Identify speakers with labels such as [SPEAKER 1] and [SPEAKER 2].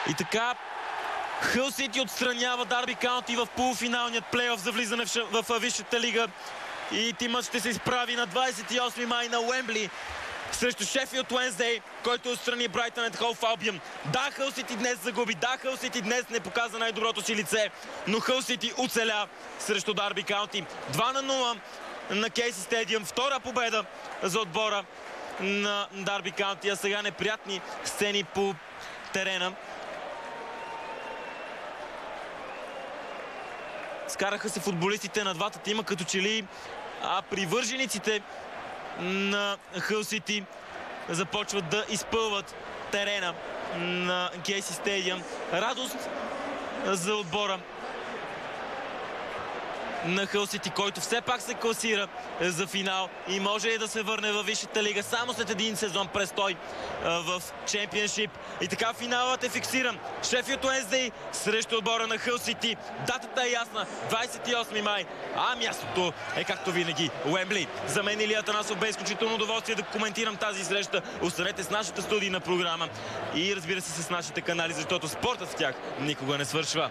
[SPEAKER 1] И така, Хъл Сити отстранява Дарби Каунти в полуфиналният плейоф за влизане в Висшата лига. И тимът ще се изправи на 28 май на Уембли срещу Шефилд Уенсдей, който отстрани Брайтън енд Хоув Албион. Да, Хъл Сити днес загуби, да, Хъл Сити днес не показа най-доброто си лице, но Хъл Сити оцеля срещу Дарби Каунти. 2-0 на Кейси Стадиум, втора победа за отбора на Дарби Каунти, а сега неприятни сцени по терена. Скараха се футболистите на двата тима, като че ли привържениците на Хъл Сити започват да изпълват терена на Кейси Стадиум. Радост за отбора на Хъл Сити, който все пак се класира за финал и може ли да се върне във Висшата лига само след един сезон престой в Чемпионшип. И така финалът е фиксиран. Шефилд Уенсдей срещу отбора на Хъл Сити. Датата е ясна. 28 май. А мястото е както винаги Уембли. За мен Илия Атанасов бе изключително удоволствие да коментирам тази среща. Останете с нашата студийна програма и разбира се с нашите канали, защото спортът в тях никога не свършва.